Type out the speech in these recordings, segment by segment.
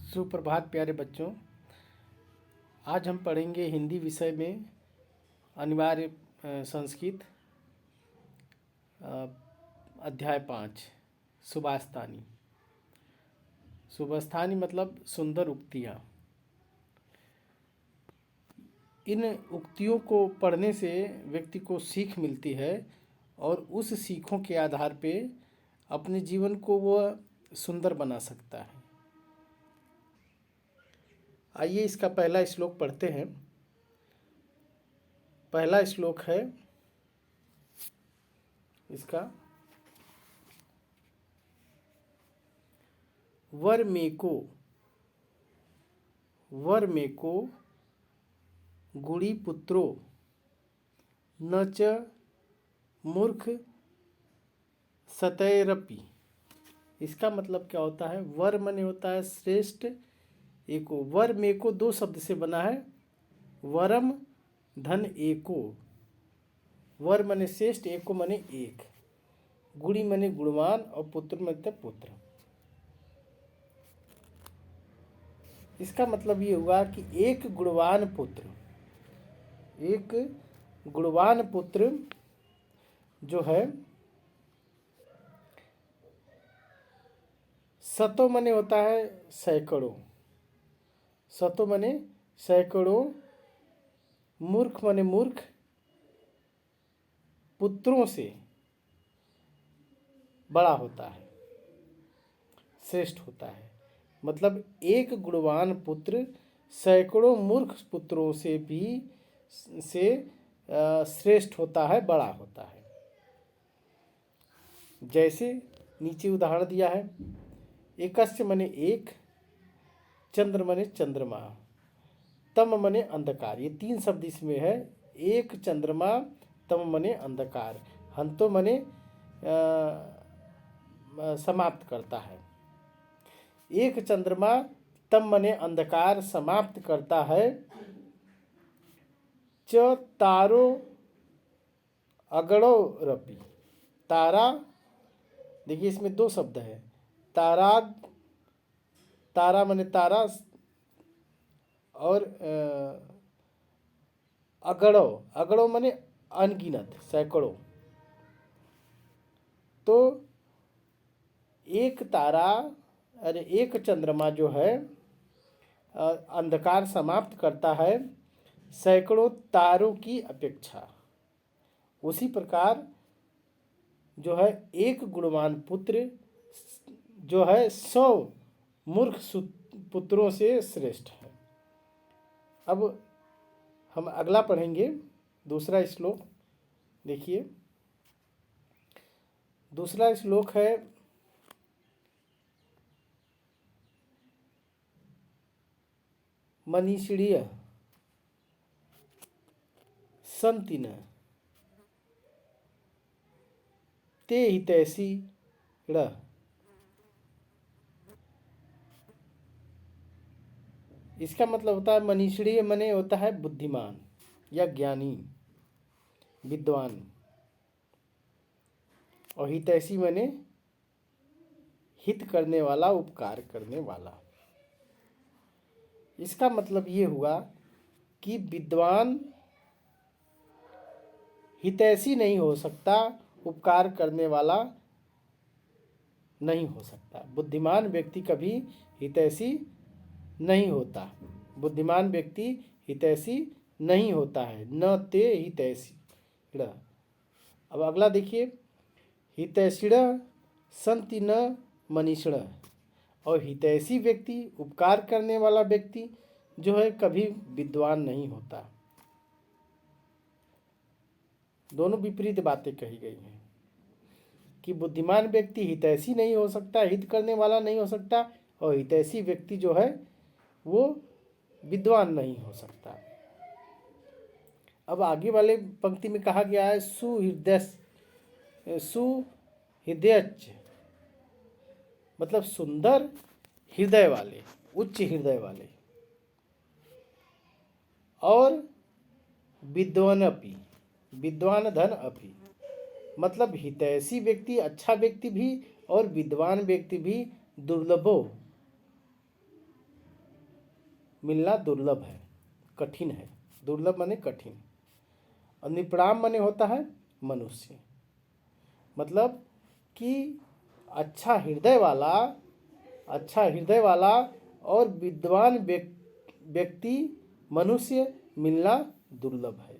सुप्रभात प्यारे बच्चों। आज हम पढ़ेंगे हिंदी विषय में अनिवार्य संस्कृत अध्याय 5 सुभाषतानी। सुभाषतानी मतलब सुंदर उक्तियाँ। इन उक्तियों को पढ़ने से व्यक्ति को सीख मिलती है और उस सीखों के आधार पे अपने जीवन को वह सुंदर बना सकता है। आइए इसका पहला श्लोक पढ़ते हैं। पहला श्लोक है इसका, वर मेको गुड़ी पुत्रो न च मूर्ख सतैरपि। इसका मतलब क्या होता है? वर मने होता है श्रेष्ठ, एको। वर मेको दो शब्द से बना है, वरम धन एको। वर मने श्रेष्ठ, एको मने एक, गुड़ी मने गुणवान और पुत्र मने पुत्र। इसका मतलब ये हुआ कि एक गुणवान पुत्र जो है, सतो मने होता है सैकड़ों, सतो मने सैकड़ों, मूर्ख मने मूर्ख, पुत्रों से बड़ा होता है, श्रेष्ठ होता है। मतलब एक गुणवान पुत्र सैकड़ों मूर्ख पुत्रों से भी श्रेष्ठ होता है, बड़ा होता है। जैसे नीचे उदाहरण दिया है, एकस्य मने एक, चंद्र मने चंद्रमा, तम मने अंधकार। ये तीन शब्द इसमें है। एक चंद्रमा, तम मने अंधकार, हंतो मने समाप्त करता है। एक चंद्रमा तम मने अंधकार समाप्त करता है। च तारो अगड़ो रपि। तारा, देखिए इसमें दो शब्द है, तारा मने तारा और अगड़ो मने अनगिनत, सैकड़ों। तो एक तारा अरे एक चंद्रमा जो है अंधकार समाप्त करता है सैकड़ों तारों की अपेक्षा। उसी प्रकार जो है एक गुणवान पुत्र जो है 100 मूर्ख पुत्रों से श्रेष्ठ है। अब हम अगला पढ़ेंगे, दूसरा श्लोक। देखिए दूसरा श्लोक है, मनीषिणीय संति न ते हितैषी ण। इसका मतलब होता है, मनीषिणीय मने होता है बुद्धिमान या ज्ञानी, विद्वान, और हितैषी मने हित करने वाला, उपकार करने वाला। इसका मतलब ये हुआ कि विद्वान हितैषी नहीं हो सकता, उपकार करने वाला नहीं हो सकता। बुद्धिमान व्यक्ति कभी हितैषी नहीं होता, बुद्धिमान व्यक्ति हितैषी नहीं होता है। न ते हितैषी। अब अगला देखिए, हितैषिण संति न मनीषिण। और हितैषी व्यक्ति, उपकार करने वाला व्यक्ति जो है, कभी विद्वान नहीं होता। दोनों विपरीत बातें कही गई हैं कि बुद्धिमान व्यक्ति हितैषी नहीं हो सकता, हित करने वाला नहीं हो सकता, और हितैषी व्यक्ति जो है वो विद्वान नहीं हो सकता। अब आगे वाले पंक्ति में कहा गया है, सुहृदयच, मतलब सुंदर हृदय वाले, उच्च हृदय वाले, और विद्वानपि, विद्वान धन अपि, मतलब हितैषी व्यक्ति, अच्छा व्यक्ति भी और विद्वान व्यक्ति भी दुर्लभो, मिलना दुर्लभ है, कठिन है। दुर्लभ माने कठिन। और निष्प्राम माने होता है मनुष्य। मतलब कि अच्छा हृदय वाला और विद्वान व्यक्ति मनुष्य मिलना दुर्लभ है,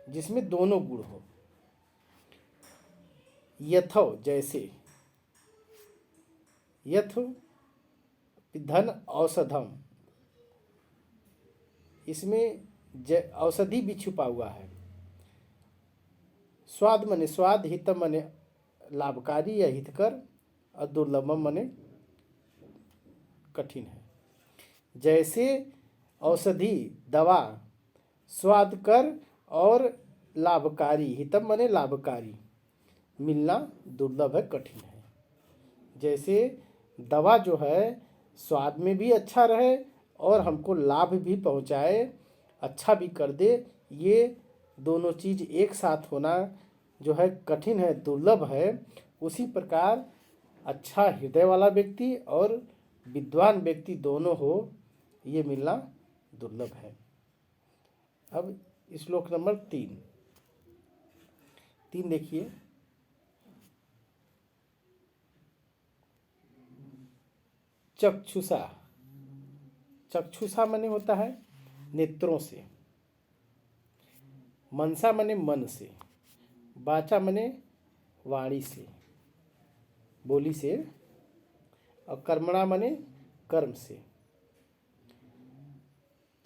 जिसमें दोनों गुण हो। यथो जैसे, यथ धन औषधम, इसमें औषधि भी छुपा हुआ है। स्वाद मने स्वाद, हितम मने लाभकारी या हितकर, और दुर्लभम मने कठिन है। जैसे औषधि दवा स्वादकर और लाभकारी, हितम मने लाभकारी, मिलना दुर्लभ है, कठिन है। जैसे दवा जो है स्वाद में भी अच्छा रहे और हमको लाभ भी पहुंचाए, अच्छा भी कर दे, ये दोनों चीज़ एक साथ होना जो है कठिन है, दुर्लभ है। उसी प्रकार अच्छा हृदय वाला व्यक्ति और विद्वान व्यक्ति दोनों हो, ये मिलना दुर्लभ है। अब श्लोक नंबर 3 देखिए। चक्षुषा, चक्षुषा माने होता है नेत्रों से। मनसा माने मन से। वाचा माने वाणी से, बोली से। और कर्मणा माने कर्म से।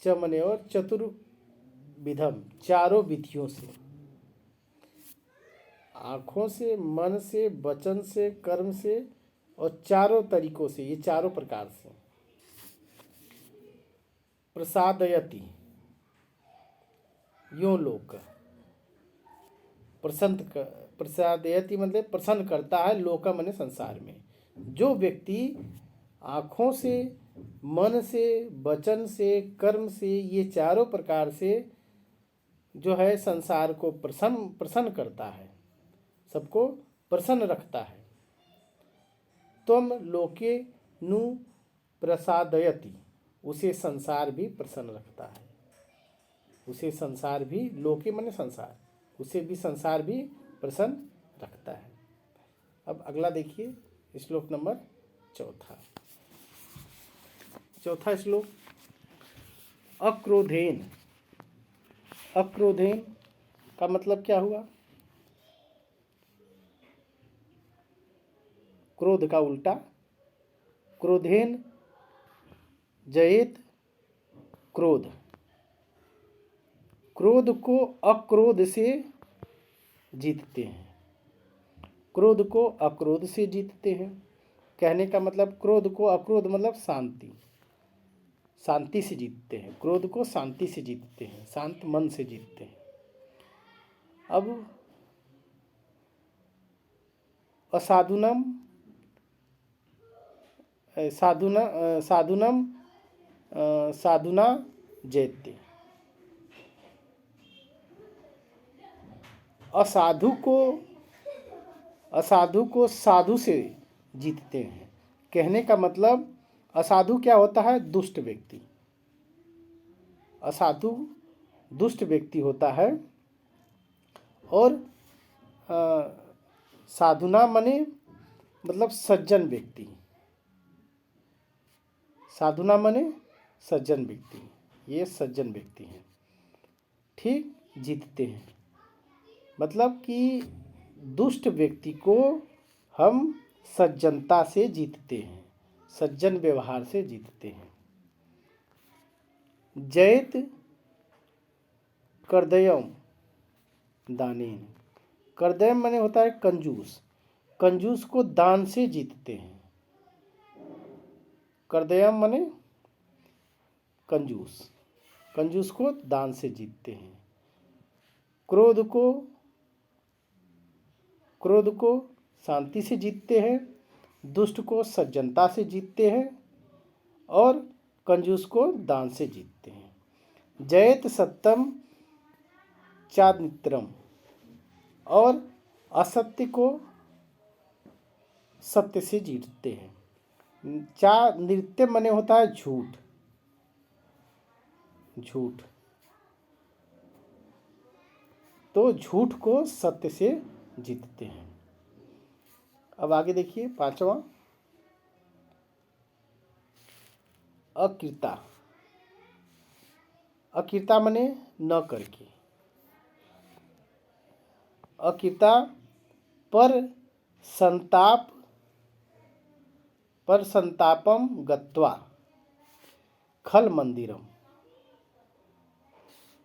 च माने और चतुर्विधम, चारों विधियों से। आँखों से, मन से, वचन से, कर्म से और चारों तरीकों से, ये चारों प्रकार से। प्रसादयति, यो लोक प्रसादयति मतलब प्रसन्न करता है, लोक माने संसार में। जो व्यक्ति आँखों से, मन से, वचन से, कर्म से, ये चारों प्रकार से जो है संसार को प्रसन्न करता है, सबको प्रसन्न रखता है। त्वम लोके नु प्रसादयति, उसे संसार भी प्रसन्न रखता है। उसे संसार भी, लोके माने संसार, उसे भी संसार भी प्रसन्न रखता है। अब अगला देखिए श्लोक नंबर 4। चौथा श्लोक। अक्रोधेन, अक्रोधेन का मतलब क्या हुआ? क्रोध का उल्टा। क्रोधेन जयेत क्रोध, क्रोध को अक्रोध से जीतते हैं। क्रोध को अक्रोध से जीतते हैं। कहने का मतलब क्रोध को अक्रोध मतलब शांति, शांति से जीतते हैं। क्रोध को शांति से जीतते हैं, शांत मन से जीतते हैं। अब असाधुनम साधुना जयते, असाधु को साधु से जीतते हैं। कहने का मतलब असाधु क्या होता है? दुष्ट व्यक्ति। असाधु दुष्ट व्यक्ति होता है। और साधुना माने मतलब सज्जन व्यक्ति। साधुना माने सज्जन व्यक्ति, ये सज्जन व्यक्ति हैं, ठीक, जीतते हैं। मतलब कि दुष्ट व्यक्ति को हम सज्जनता से जीतते हैं, सज्जन व्यवहार से जीतते हैं। जयत कर्दयम दानेन, कर्दयम माने होता है कंजूस, कंजूस को दान से जीतते हैं। कर्दयम माने कंजूस, कंजूस को दान से जीतते हैं। क्रोध को शांति से जीतते हैं, दुष्ट को सज्जनता से जीतते हैं और कंजूस को दान से जीतते हैं। जयत सत्यम चारित्रम, और असत्य को सत्य से जीतते हैं। नृत्य मने होता है झूठ, झूठ। तो झूठ को सत्य से जीतते हैं। अब आगे देखिए 5वां, अकृता। अकृता माने न करके। अकृता पर संतापम गत्वा खल मंदिरम।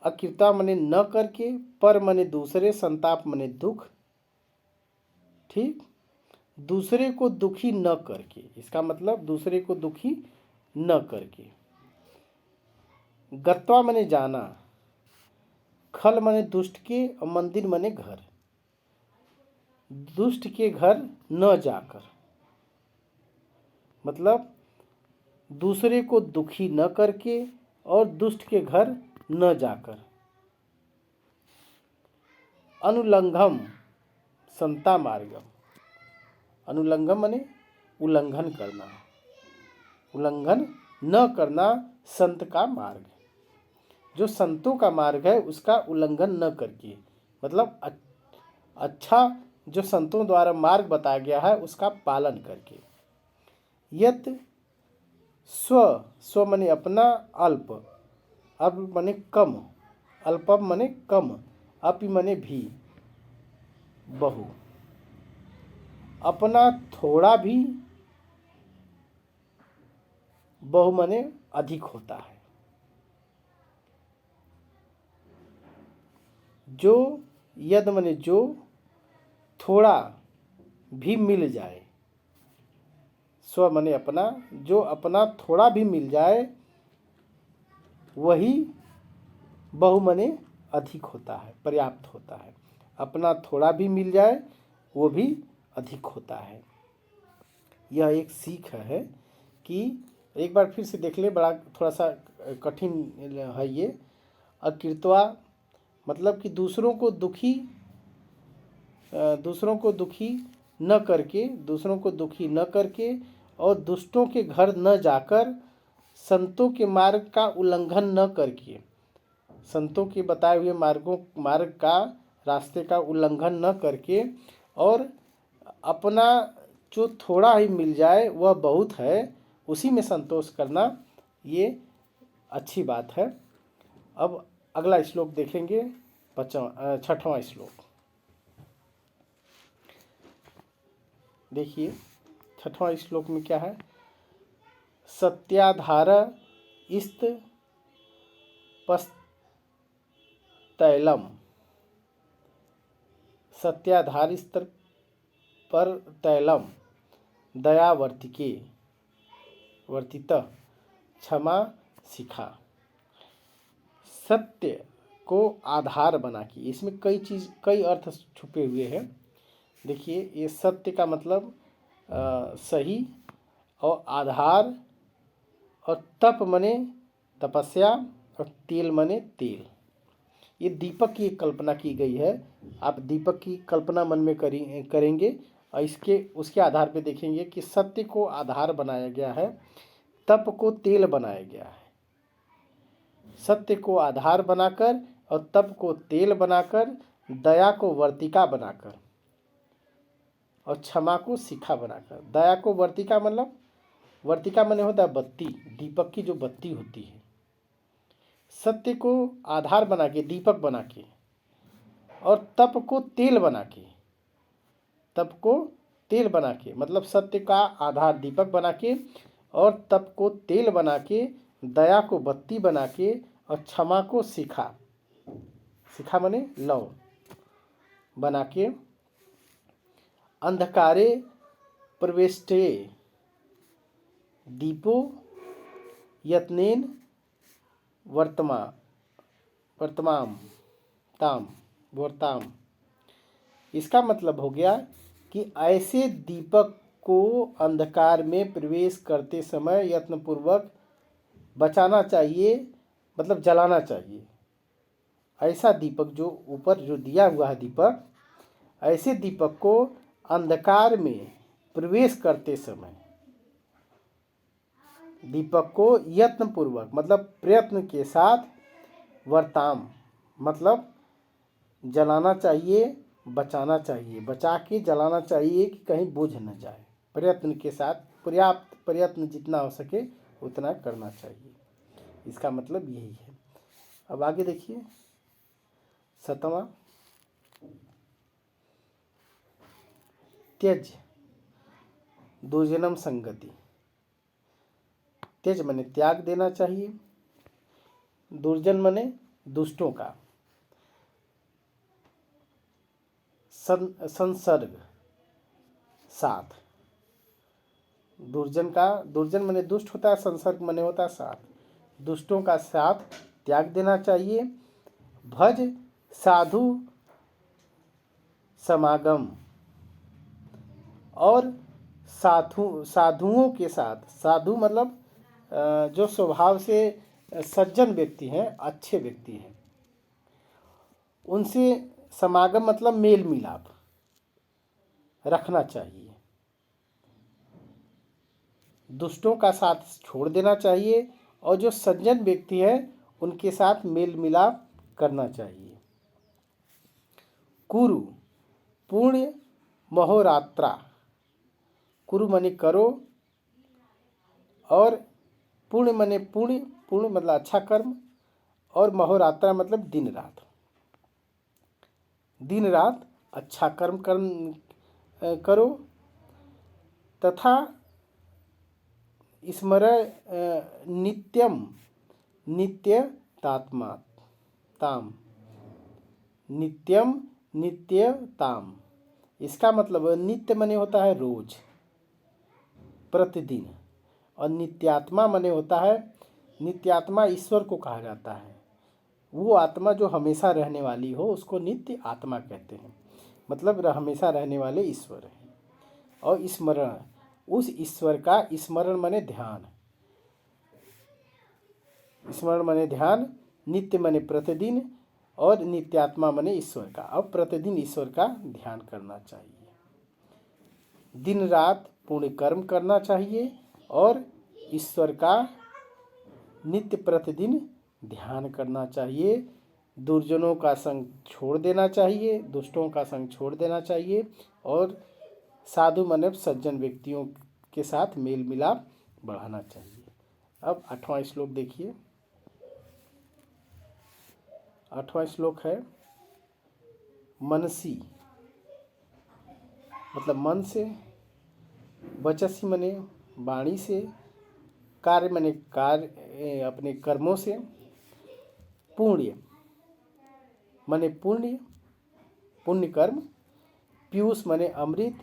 अकृता माने न करके, पर माने दूसरे, संताप माने दुख। ठीक, दूसरे को दुखी न करके, इसका मतलब दूसरे को दुखी न करके। गत्वा माने जाना, खल माने दुष्ट के, और मंदिर माने घर। दुष्ट के घर न जाकर, मतलब दूसरे को दुखी न करके और दुष्ट के घर न जाकर। अनुलंघम संता मार्गम। अनुलंघन माने उल्लंघन करना, उल्लंघन न करना संत का मार्ग। जो संतों का मार्ग है उसका उल्लंघन न करके, मतलब अच्छा जो संतों द्वारा मार्ग बताया गया है उसका पालन करके। यत स्व माने अपना, अल्प, अल्प माने कम, अल्पम माने कम, अपि माने भी, बहु। अपना थोड़ा भी, बहु माने अधिक होता है। जो, यद माने जो, थोड़ा भी मिल जाए, स्व माने अपना, जो अपना थोड़ा भी मिल जाए वही बहु माने अधिक होता है, पर्याप्त होता है। अपना थोड़ा भी मिल जाए वो भी अधिक होता है। यह एक सीख है कि एक बार फिर से देख ले, बड़ा थोड़ा सा कठिन है ये। अकृत्वा मतलब कि दूसरों को दुखी न करके, दूसरों को दुखी न करके और दुष्टों के घर न जाकर, संतों के मार्ग का उल्लंघन न करके, संतों के बताए हुए मार्ग का, रास्ते का उल्लंघन न करके, और अपना जो थोड़ा ही मिल जाए वह बहुत है उसी में संतोष करना, ये अच्छी बात है। अब अगला श्लोक देखेंगे, 6वां श्लोक। देखिए 6वां श्लोक में क्या है। सत्याधार इस्त पस्तैलम। सत्याधार स्तर पर तैलम दया वर्तिके वर्तित क्षमा सिखा। सत्य को आधार बना के, इसमें कई अर्थ छुपे हुए हैं। देखिए ये सत्य का मतलब सही, और आधार, और तप मने तपस्या, और तेल मने तेल। ये दीपक की कल्पना की गई है। आप दीपक की कल्पना मन में करेंगे और उसके आधार पे देखेंगे कि सत्य को आधार बनाया गया है, तप को तेल बनाया गया है। सत्य को आधार बनाकर और तप को तेल बनाकर, दया को वर्तिका बनाकर और क्षमा को शिखा बनाकर। दया को वर्तिका मतलब, वर्तिका माने होता है बत्ती, दीपक की जो बत्ती होती है। सत्य को आधार बना के, दीपक बना के, और तप को तेल बना के, तप को तेल बना के मतलब सत्य का आधार दीपक बना के और तप को तेल बना के, दया को बत्ती बना के और क्षमा को शिखा, शिखा माने लौ बना के, अंधकारे प्रवेष्टे दीपो यत्नेन वर्ताम। इसका मतलब हो गया कि ऐसे दीपक को अंधकार में प्रवेश करते समय यत्नपूर्वक बचाना चाहिए, मतलब जलाना चाहिए। ऐसा दीपक जो ऊपर जो दिया हुआ है दीपक, ऐसे दीपक को अंधकार में प्रवेश करते समय दीपक को यत्नपूर्वक मतलब प्रयत्न के साथ वर्ताम मतलब जलाना चाहिए, बचाना चाहिए, बचा के जलाना चाहिए कि कहीं बुझ न जाए। प्रयत्न के साथ, पर्याप्त प्रयत्न जितना हो सके उतना करना चाहिए। इसका मतलब यही है। अब आगे देखिए 7वां, त्यज दुर्जनम संगति। त्यज माने त्याग देना चाहिए, दुर्जन माने दुष्टों का, संसर्ग साथ। दुर्जन माने दुष्ट होता है, संसर्ग माने होता है साथ। दुष्टों का साथ त्याग देना चाहिए। भज साधु समागम, और साधुओं के साथ, साधु मतलब जो स्वभाव से सज्जन व्यक्ति हैं, अच्छे व्यक्ति हैं, उनसे समागम मतलब मेल मिलाप रखना चाहिए। दुष्टों का साथ छोड़ देना चाहिए और जो सज्जन व्यक्ति है उनके साथ मेल मिलाप करना चाहिए। कुरु पुण्य महोरात्रा, कुरु माने करो, और पुण्य माने पुण्य, पुण्य मतलब अच्छा कर्म, और महोरात्रा मतलब दिन रात, दिन रात अच्छा कर्म करो, तथा स्मरण नित्यम नित्य तात्मा ताम, नित्यम नित्य ताम। इसका मतलब नित्य माने होता है रोज, प्रतिदिन, और नित्यात्मा माने होता है, नित्यात्मा ईश्वर को कहा जाता है। वो आत्मा जो हमेशा रहने वाली हो उसको नित्य आत्मा कहते हैं, मतलब हमेशा रहने वाले ईश्वर हैं। और स्मरण, उस ईश्वर का स्मरण माने ध्यान, स्मरण माने ध्यान, नित्य माने प्रतिदिन, और नित्यात्मा माने ईश्वर का। अब प्रतिदिन ईश्वर का ध्यान करना चाहिए, दिन रात पुण्य कर्म करना चाहिए, और ईश्वर का नित्य प्रतिदिन ध्यान करना चाहिए। दुर्जनों का संग छोड़ देना चाहिए, दुष्टों का संग छोड़ देना चाहिए, और साधु मानव सज्जन व्यक्तियों के साथ मेल मिलाप बढ़ाना चाहिए। अब 8वां श्लोक देखिए। 8वां श्लोक है मनसी मतलब मन से, वचसी माने वाणी से, कार्य माने कार्य अपने कर्मों से, पुण्य माने पुण्य पुण्य कर्म, पीयूष माने अमृत,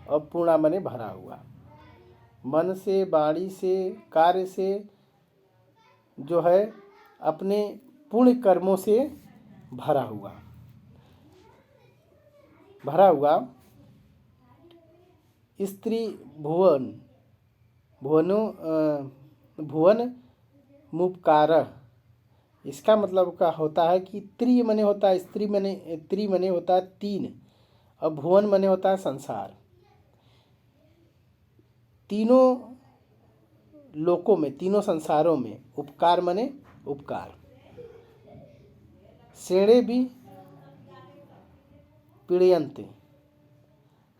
और पूर्णा माने भरा हुआ। मन से, वाणी से, कार्य से, जो है अपने पुण्य कर्मों से भरा हुआ, भरा हुआ। स्त्री भुवन भुवन मुपकार। इसका मतलब का होता है कि त्रि मने होता है, स्त्री मने, त्रि मने होता है तीन, और भुवन मने होता है संसार। तीनों लोकों में, तीनों संसारों में उपकार मने उपकार। सेणे भी पीड़यन्ते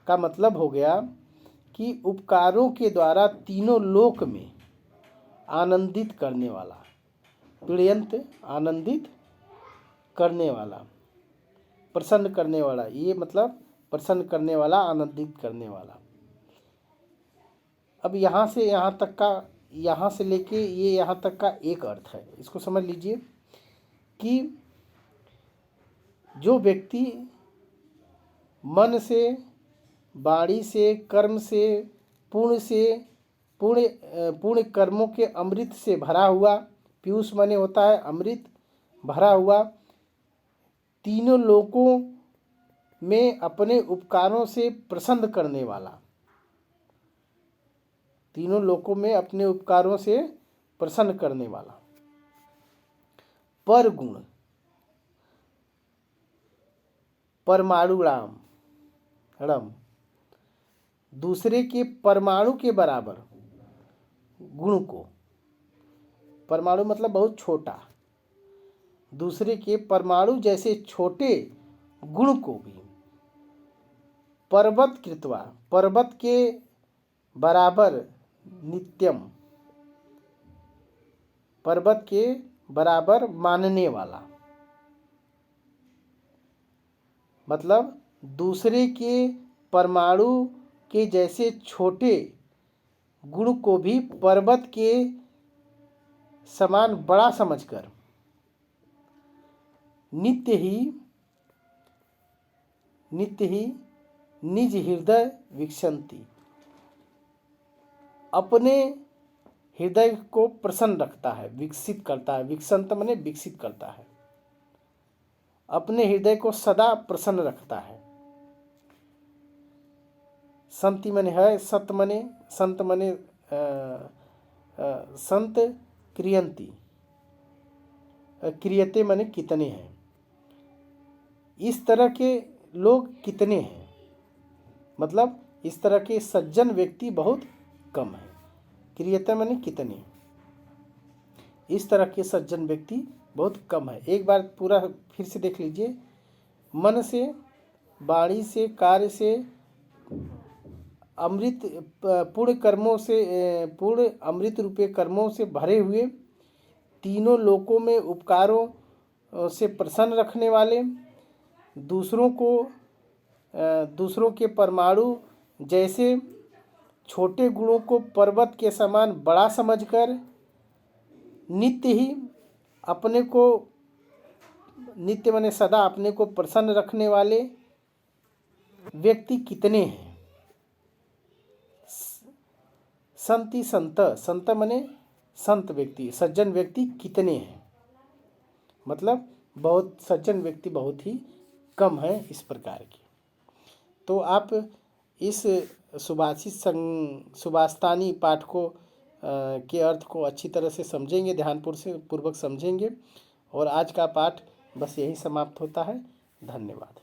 का मतलब हो गया कि उपकारों के द्वारा तीनों लोक में आनंदित करने वाला। पीड़यन्त आनंदित करने वाला, प्रसन्न करने वाला, ये मतलब प्रसन्न करने वाला, आनंदित करने वाला। अब यहाँ से यहाँ तक का, यहाँ से लेके ये यहाँ तक का एक अर्थ है। इसको समझ लीजिए कि जो व्यक्ति मन से, वाणी से, कर्म से, पुण्य से, पुण्य कर्मों के अमृत से भरा हुआ, पीयूष माने होता है अमृत, भरा हुआ, तीनों लोकों में अपने उपकारों से प्रसन्न करने वाला, तीनों लोकों में अपने उपकारों से प्रसन्न करने वाला। पर गुण परमाणु रम, दूसरे के परमाणु के बराबर गुण को, परमाणु मतलब बहुत छोटा, दूसरे के परमाणु जैसे छोटे गुण को भी पर्वत कृत्वा, पर्वत के बराबर नित्यम, पर्वत के बराबर मानने वाला, मतलब दूसरे के परमाणु के जैसे छोटे गुण को भी पर्वत के समान बड़ा समझकर नित्य ही निज हृदय विकसंती, अपने हृदय को प्रसन्न रखता है, विकसित करता है। विकसंत माने विकसित करता है, अपने हृदय को सदा प्रसन्न रखता है। संति मने है, सत मने संत मने संत क्रियंती, क्रियते मने कितने हैं। इस तरह के लोग कितने हैं, मतलब इस तरह के सज्जन व्यक्ति बहुत कम है। क्रियते मने कितने, इस तरह के सज्जन व्यक्ति बहुत कम है। एक बार पूरा फिर से देख लीजिए। मन से, वाणी से, कार्य से, अमृत पूर्ण कर्मों से, पूर्ण अमृत रूपे कर्मों से भरे हुए, तीनों लोकों में उपकारों से प्रसन्न रखने वाले, दूसरों के परमाणु जैसे छोटे गुणों को पर्वत के समान बड़ा समझकर नित्य ही अपने को, नित्य माने सदा अपने को प्रसन्न रखने वाले व्यक्ति कितने हैं। संति संत, संत माने संत व्यक्ति, सज्जन व्यक्ति कितने हैं, मतलब बहुत सज्जन व्यक्ति बहुत ही कम है। इस प्रकार की तो आप इस सुभाषितानी पाठ को के अर्थ को अच्छी तरह से समझेंगे, ध्यानपूर्वक समझेंगे। और आज का पाठ बस यही समाप्त होता है। धन्यवाद।